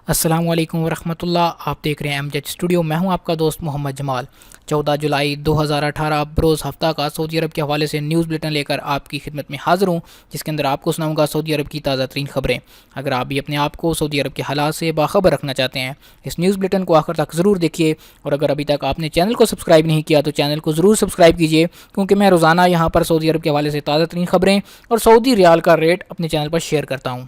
السلام علیکم ورحمۃ اللہ. آپ دیکھ رہے ہیں ایم جیڈ اسٹوڈیو. میں ہوں آپ کا دوست محمد جمال. 14 جولائی 2018 بروز ہفتہ کا سعودی عرب کے حوالے سے نیوز بلیٹن لے کر آپ کی خدمت میں حاضر ہوں، جس کے اندر آپ کو سناؤں گا سعودی عرب کی تازہ ترین خبریں. اگر آپ بھی اپنے آپ کو سعودی عرب کے حالات سے باخبر رکھنا چاہتے ہیں، اس نیوز بلیٹن کو آخر تک ضرور دیکھیے. اور اگر ابھی تک آپ نے چینل کو سبسکرائب نہیں کیا تو چینل کو ضرور سبسکرائب کیجیے، کیونکہ میں روزانہ یہاں پر سعودی عرب کے حوالے سے تازہ ترین خبریں اور سعودی ریال کا ریٹ اپنے چینل پر شیئر کرتا ہوں.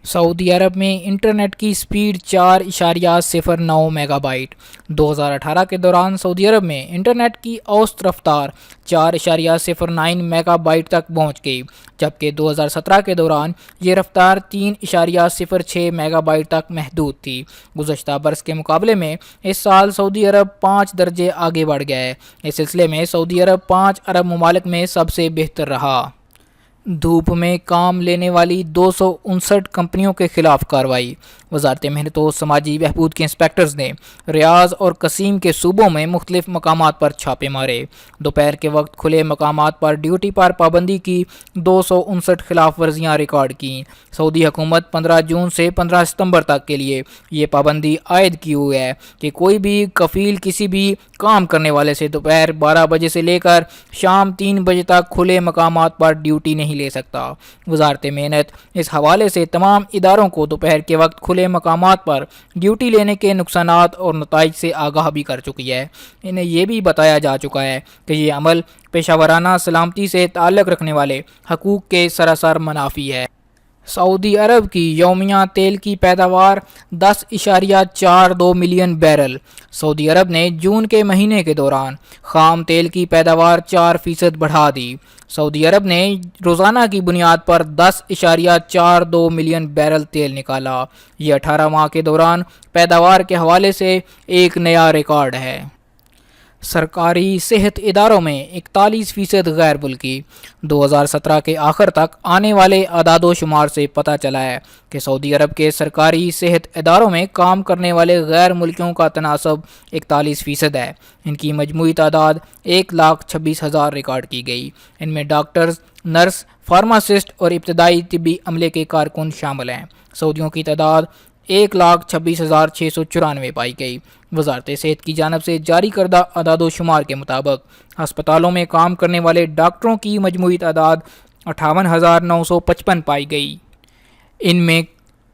سعودی عرب میں انٹرنیٹ کی سپیڈ 4.09 میگا بائٹ. 2018 کے دوران سعودی عرب میں انٹرنیٹ کی اوسط رفتار 4.09 میگا بائٹ تک پہنچ گئی، جبکہ 2017 کے دوران یہ رفتار 3.06 میگا بائٹ تک محدود تھی. گزشتہ برس کے مقابلے میں اس سال سعودی عرب 5 درجے آگے بڑھ گیا ہے. اس سلسلے میں سعودی عرب 5 عرب ممالک میں سب سے بہتر رہا. دھوپ میں کام لینے والی 259 کمپنیوں کے خلاف کارروائی. وزارت محنت و سماجی بہبود کے انسپکٹرز نے ریاض اور قصیم کے صوبوں میں مختلف مقامات پر چھاپے مارے. دوپہر کے وقت کھلے مقامات پر ڈیوٹی پر پابندی کی 259 خلاف ورزیاں ریکارڈ کیں. سعودی حکومت 15 جون سے 15 ستمبر تک کے لیے یہ پابندی عائد کی ہوئی ہے کہ کوئی بھی کفیل کسی بھی کام کرنے والے سے دوپہر 12 بجے سے لے کر شام 3 بجے تک کھلے مقامات پر ڈیوٹی نہیں لے سکتا. وزارت محنت اس حوالے سے تمام اداروں کو دوپہر کے وقت کھلے مقامات پر ڈیوٹی لینے کے نقصانات اور نتائج سے آگاہ بھی کر چکی ہے. انہیں یہ بھی بتایا جا چکا ہے کہ یہ عمل پیشہ ورانہ سلامتی سے تعلق رکھنے والے حقوق کے سراسر منافی ہے. سعودی عرب کی یومیہ تیل کی پیداوار 10.42 ملین بیرل. سعودی عرب نے جون کے مہینے کے دوران خام تیل کی پیداوار 4% بڑھا دی. سعودی عرب نے روزانہ کی بنیاد پر 10.42 ملین بیرل تیل نکالا. یہ 18 ماہ کے دوران پیداوار کے حوالے سے ایک نیا ریکارڈ ہے. سرکاری صحت اداروں میں 41% غیر ملکی. 2017 کے آخر تک آنے والے اعداد و شمار سے پتہ چلا ہے کہ سعودی عرب کے سرکاری صحت اداروں میں کام کرنے والے غیر ملکیوں کا تناسب 41% ہے. ان کی مجموعی تعداد 1,26,000 ریکارڈ کی گئی. ان میں ڈاکٹرز، نرس، فارماسسٹ اور ابتدائی طبی عملے کے کارکن شامل ہیں. سعودیوں کی تعداد 1,26,694 پائی گئی. وزارت صحت کی جانب سے جاری کردہ اعداد و شمار کے مطابق ہسپتالوں میں کام کرنے والے ڈاکٹروں کی مجموعی تعداد 58,955 پائی گئی. ان میں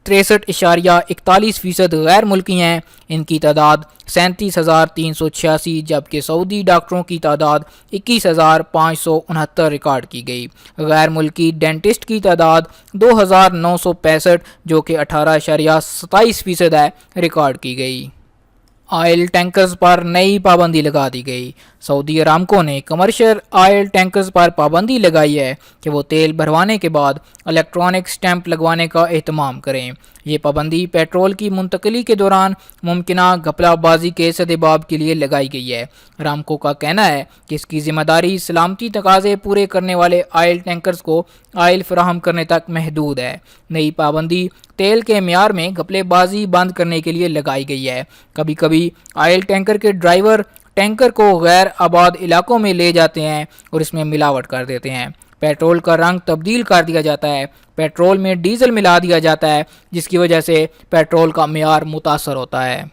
63.41% غیر ملکی ہیں. ان کی تعداد 37,386، جبکہ سعودی ڈاکٹروں کی تعداد 21,569 ریکارڈ کی گئی. غیر ملکی ڈینٹسٹ کی تعداد 2,965، جو کہ 18.27% ہے، ریکارڈ کی گئی. آئل ٹینکرز پر نئی پابندی لگا دی گئی. سعودی ارامکو نے کمرشل آئل ٹینکرز پر پابندی لگائی ہے کہ وہ تیل بھروانے کے بعد الیکٹرانک سٹیمپ لگوانے کا اہتمام کریں. یہ پابندی پیٹرول کی منتقلی کے دوران ممکنہ گھپلہ بازی کے سدباب کے لیے لگائی گئی ہے. ارامکو کا کہنا ہے کہ اس کی ذمہ داری سلامتی تقاضے پورے کرنے والے آئل ٹینکرز کو آئل فراہم کرنے تک محدود ہے. نئی پابندی تیل کے معیار میں گھپلے بازی بند کرنے کے لیے لگائی گئی ہے. کبھی کبھی آئل ٹینکر کے ڈرائیور ٹینکر کو غیر آباد علاقوں میں لے جاتے ہیں اور اس میں ملاوٹ کر دیتے ہیں. پیٹرول کا رنگ تبدیل کر دیا جاتا ہے. پیٹرول میں ڈیزل ملا دیا جاتا ہے، جس کی وجہ سے پیٹرول کا معیار متاثر ہوتا ہے.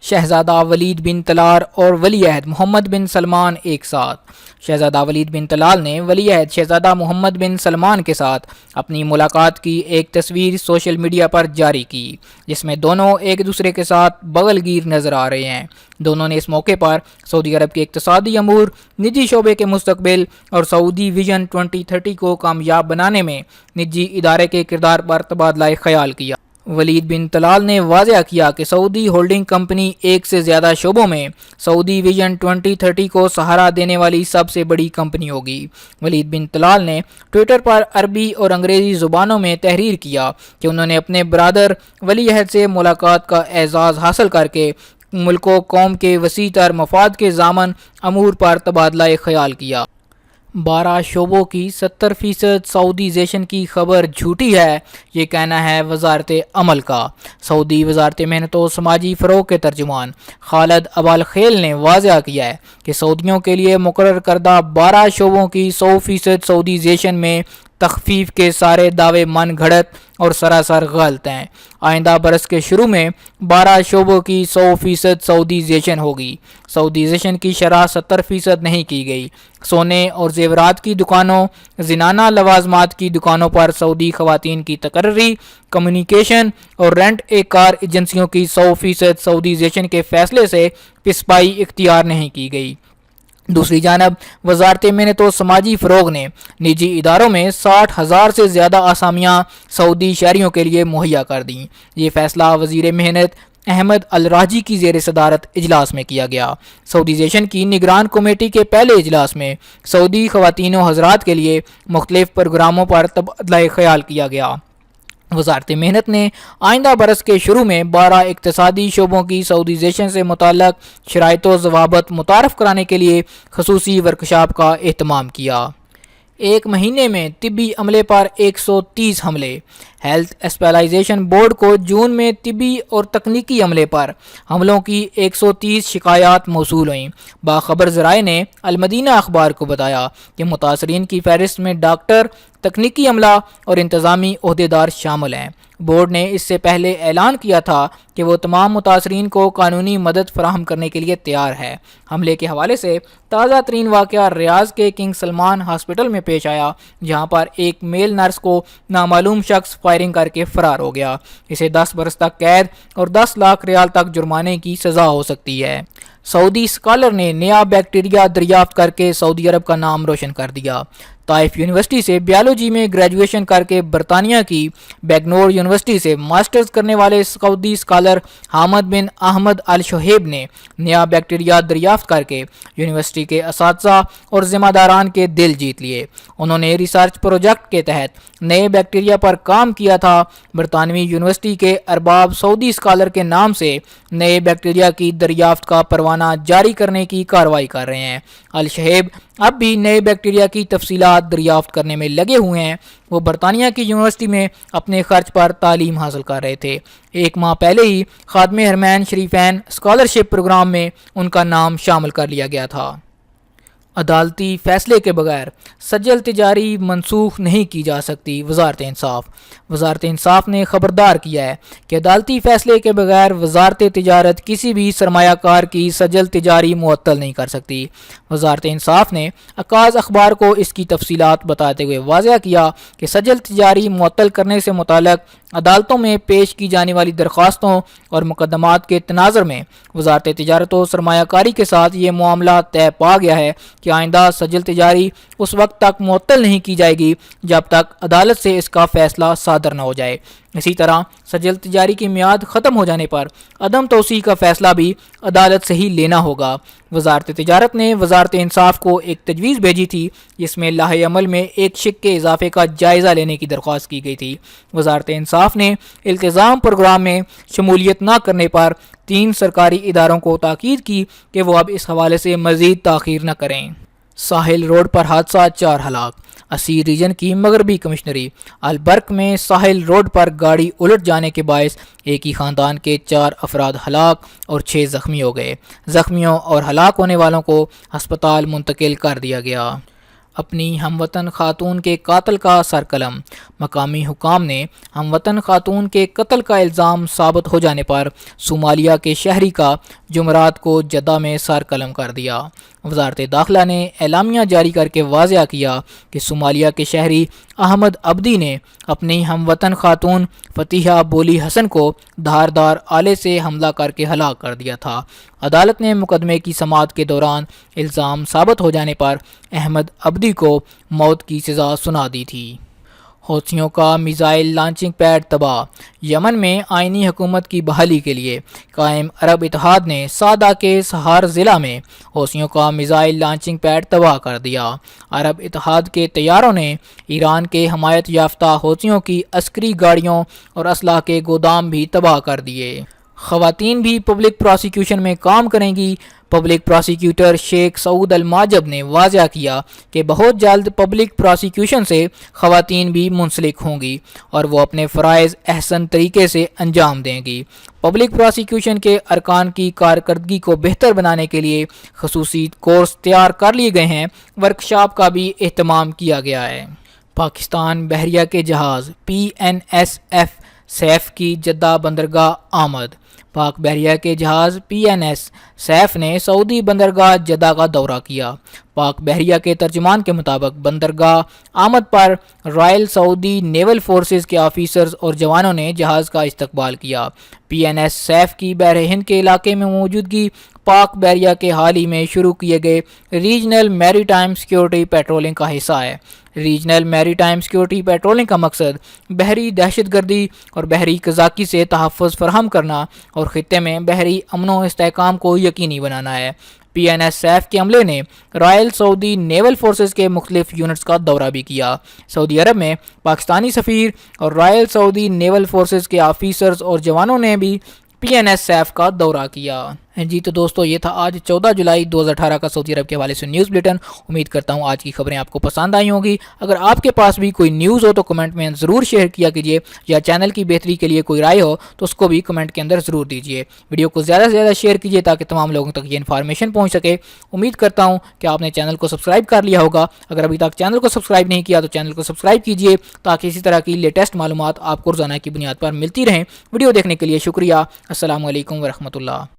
شہزادہ ولید بن طلال اور ولی عہد محمد بن سلمان ایک ساتھ. شہزادہ ولید بن طلال نے ولی عہد شہزادہ محمد بن سلمان کے ساتھ اپنی ملاقات کی ایک تصویر سوشل میڈیا پر جاری کی، جس میں دونوں ایک دوسرے کے ساتھ بغل گیر نظر آ رہے ہیں. دونوں نے اس موقع پر سعودی عرب کے اقتصادی امور، نجی شعبے کے مستقبل اور سعودی ویژن 2030 کو کامیاب بنانے میں نجی ادارے کے کردار پر تبادلہ خیال کیا. ولید بن طلال نے واضح کیا کہ سعودی ہولڈنگ کمپنی ایک سے زیادہ شعبوں میں سعودی ویژن 2030 کو سہارا دینے والی سب سے بڑی کمپنی ہوگی. ولید بن طلال نے ٹویٹر پر عربی اور انگریزی زبانوں میں تحریر کیا کہ انہوں نے اپنے برادر ولی عہد سے ملاقات کا اعزاز حاصل کر کے ملک و قوم کے وسیع تر مفاد کے ضامن امور پر تبادلہ خیال کیا. 12 شعبوں کی 70% سعودیزیشن کی خبر جھوٹی ہے، یہ کہنا ہے وزارت عمل کا۔ سعودی وزارت محنت و سماجی فروغ کے ترجمان خالد ابالخیل نے واضح کیا ہے کہ سعودیوں کے لیے مقرر کردہ 12 شعبوں کی 100% سعودیزیشن میں تخفیف کے سارے دعوے من گھڑت اور سراسر غلط ہیں۔ آئندہ برس کے شروع میں 12 شعبوں کی 100% سعودیزیشن ہوگی۔ سعودیزیشن کی شرح 70% نہیں کی گئی۔ سونے اور زیورات کی دکانوں، زنانہ لوازمات کی دکانوں پر سعودی خواتین کی تقرری، کمیونیکیشن اور رینٹ اے کار ایجنسیوں کی 100% سعودیزیشن کے فیصلے سے پسپائی اختیار نہیں کی گئی۔ دوسری جانب وزارت محنت و سماجی فروغ نے نجی اداروں میں 60,000 سے زیادہ آسامیاں سعودی شہریوں کے لیے مہیا کر دیں۔ یہ فیصلہ وزیر محنت احمد الراجی کی زیر صدارت اجلاس میں کیا گیا۔ سعودیزیشن کی نگران کمیٹی کے پہلے اجلاس میں سعودی خواتین و حضرات کے لیے مختلف پروگراموں پر تبادلہ خیال کیا گیا۔ وزارت محنت نے آئندہ برس کے شروع میں 12 اقتصادی شعبوں کی سعودیزیشن سے متعلق شرائط و ضوابط متعارف کرانے کے لیے خصوصی ورکشاپ کا اہتمام کیا۔ ایک مہینے میں طبی عملے پر 130 حملے۔ ہیلتھ اسپیشلائزیشن بورڈ کو جون میں طبی اور تکنیکی عملے پر حملوں کی 130 شکایات موصول ہوئیں۔ باخبر ذرائع نے المدینہ اخبار کو بتایا کہ متاثرین کی فہرست میں ڈاکٹر، تکنیکی عملہ اور انتظامی عہدیدار شامل ہیں۔ بورڈ نے اس سے پہلے اعلان کیا تھا کہ وہ تمام متاثرین کو قانونی مدد فراہم کرنے کے لیے تیار ہے۔ حملے کے حوالے سے تازہ ترین واقعہ ریاض کے کنگ سلمان ہاسپٹل میں پیش آیا، جہاں پر ایک میل نرس کو نامعلوم شخص فائرنگ کر کے فرار ہو گیا۔ اسے 10 برس تک قید اور 10 لاکھ ریال تک جرمانے کی سزا ہو سکتی ہے۔ سعودی اسکالر نے نیا بیکٹیریا دریافت کر کے سعودی عرب کا نام روشن کر دیا۔ طائف یونیورسٹی سے بیالوجی میں گریجویشن کر کے برطانیہ کی بیگنور یونیورسٹی سے ماسٹرز کرنے والے سعودی اسکالر حامد بن احمد الشہیب نے نیا بیکٹیریا دریافت کر کے یونیورسٹی کے اساتذہ اور ذمہ داران کے دل جیت لیے۔ انہوں نے ریسرچ پروجیکٹ کے تحت نئے بیکٹیریا پر کام کیا تھا۔ برطانوی یونیورسٹی کے ارباب سعودی اسکالر کے نام سے نئے بیکٹیریا کی دریافت کا پروانہ جاری کرنے کی کارروائی کر رہے ہیں۔ الشہیب اب بھی نئے بیکٹیریا کی تفصیلات دریافت کرنے میں لگے ہوئے ہیں۔ وہ برطانیہ کی یونیورسٹی میں اپنے خرچ پر تعلیم حاصل کر رہے تھے۔ 1 ماہ پہلے ہی خادم حرمین شریفین اسکالرشپ پروگرام میں ان کا نام شامل کر لیا گیا تھا۔ عدالتی فیصلے کے بغیر سجل تجاری منسوخ نہیں کی جا سکتی، وزارت انصاف۔ وزارت انصاف نے خبردار کیا ہے کہ عدالتی فیصلے کے بغیر وزارت تجارت کسی بھی سرمایہ کار کی سجل تجاری معطل نہیں کر سکتی۔ وزارت انصاف نے عکاظ اخبار کو اس کی تفصیلات بتاتے ہوئے واضح کیا کہ سجل تجاری معطل کرنے سے متعلق عدالتوں میں پیش کی جانے والی درخواستوں اور مقدمات کے تناظر میں وزارت تجارت و سرمایہ کاری کے ساتھ یہ معاملہ طے پا گیا ہے کہ آئندہ سجل تجاری اس وقت تک معطل نہیں کی جائے گی جب تک عدالت سے اس کا فیصلہ صادر نہ ہو جائے۔ اسی طرح سجل تجاری کی میعاد ختم ہو جانے پر عدم توسیع کا فیصلہ بھی عدالت سے ہی لینا ہوگا۔ وزارت تجارت نے وزارت انصاف کو ایک تجویز بھیجی تھی جس میں لائحہ عمل میں ایک شق کے اضافے کا جائزہ لینے کی درخواست کی گئی تھی۔ وزارت انصاف نے التزام پروگرام میں شمولیت نہ کرنے پر 3 سرکاری اداروں کو تاکید کی کہ وہ اب اس حوالے سے مزید تاخیر نہ کریں۔ ساحل روڈ پر حادثہ، 4 ہلاک۔ اسیر ریجن کی مغربی کمشنری البرک میں ساحل روڈ پر گاڑی الٹ جانے کے باعث ایک ہی خاندان کے 4 افراد ہلاک اور 6 زخمی ہو گئے۔ زخمیوں اور ہلاک ہونے والوں کو ہسپتال منتقل کر دیا گیا۔ اپنی ہم وطن خاتون کے قاتل کا سر قلم۔ مقامی حکام نے ہم وطن خاتون کے قتل کا الزام ثابت ہو جانے پر صومالیہ کے شہری کا جمعرات کو جدہ میں سر قلم کر دیا۔ وزارت داخلہ نے اعلامیہ جاری کر کے واضح کیا کہ صومالیہ کے شہری احمد عبدی نے اپنی ہم وطن خاتون فتیحہ بولی حسن کو دھاردار آلے سے حملہ کر کے ہلاک کر دیا تھا۔ عدالت نے مقدمے کی سماعت کے دوران الزام ثابت ہو جانے پر احمد عبدی کو موت کی سزا سنا دی تھی۔ حوثیوں کا میزائل لانچنگ پیڈ تباہ۔ یمن میں آئینی حکومت کی بحالی کے لیے قائم عرب اتحاد نے صعدہ کے سہار ضلع میں حوثیوں کا میزائل لانچنگ پیڈ تباہ کر دیا۔ عرب اتحاد کے طیاروں نے ایران کے حمایت یافتہ حوثیوں کی عسکری گاڑیوں اور اسلحہ کے گودام بھی تباہ کر دیے۔ خواتین بھی پبلک پراسیکیوشن میں کام کریں گی۔ پبلک پراسیکیوٹر شیخ سعود الماجب نے واضح کیا کہ بہت جلد پبلک پراسیکیوشن سے خواتین بھی منسلک ہوں گی اور وہ اپنے فرائض احسن طریقے سے انجام دیں گی۔ پبلک پراسیکیوشن کے ارکان کی کارکردگی کو بہتر بنانے کے لیے خصوصی کورس تیار کر لیے گئے ہیں۔ ورکشاپ کا بھی اہتمام کیا گیا ہے۔ پاکستان بحریہ کے جہاز PNS سیف کی جدہ بندرگاہ آمد۔ پاک بحریہ کے جہاز PNS سیف نے سعودی بندرگاہ جدہ کا دورہ کیا۔ پاک بحریہ کے ترجمان کے مطابق بندرگاہ آمد پر رائل سعودی نیول فورسز کے آفیسرز اور جوانوں نے جہاز کا استقبال کیا۔ PNS سیف کی بحر ہند کے علاقے میں موجودگی پاک بحریہ کے حال ہی میں شروع کیے گئے ریجنل میری ٹائم سیکیورٹی پیٹرولنگ کا حصہ ہے۔ ریجنل میری ٹائم سیکیورٹی پیٹرولنگ کا مقصد بحری دہشت گردی اور بحری قزاقی سے تحفظ فراہم کرنا اور خطے میں بحری امن و استحکام کو یقینی بنانا ہے۔ PNS سیف کے عملے نے رائل سعودی نیول فورسز کے مختلف یونٹس کا دورہ بھی کیا۔ سعودی عرب میں پاکستانی سفیر اور رائل سعودی نیول فورسز کے آفیسرز اور جوانوں نے بھی PNS سیف کا دورہ کیا۔ جی تو دوستو، یہ تھا آج 14 جولائی 2018 کا سعودی عرب کے حوالے سے نیوز بلیٹن۔ امید کرتا ہوں آج کی خبریں آپ کو پسند آئی ہوں گی۔ اگر آپ کے پاس بھی کوئی نیوز ہو تو کمنٹ میں ضرور شیئر کیا کیجیے، یا چینل کی بہتری کے لیے کوئی رائے ہو تو اس کو بھی کمنٹ کے اندر ضرور دیجیے۔ ویڈیو کو زیادہ سے زیادہ شیئر کیجیے تاکہ تمام لوگوں تک یہ انفارمیشن پہنچ سکے۔ امید کرتا ہوں کہ آپ نے چینل کو سبسکرائب کر لیا ہوگا۔ اگر ابھی تک چینل کو سبسکرائب نہیں کیا تو چینل کو سبسکرائب کیجیے تاکہ اسی طرح کی لیٹسٹ معلومات آپ کو روزانہ کی بنیاد پر ملتی رہیں۔ ویڈیو دیکھنے کے لیے شکریہ۔ السلام علیکم ورحمۃ اللہ۔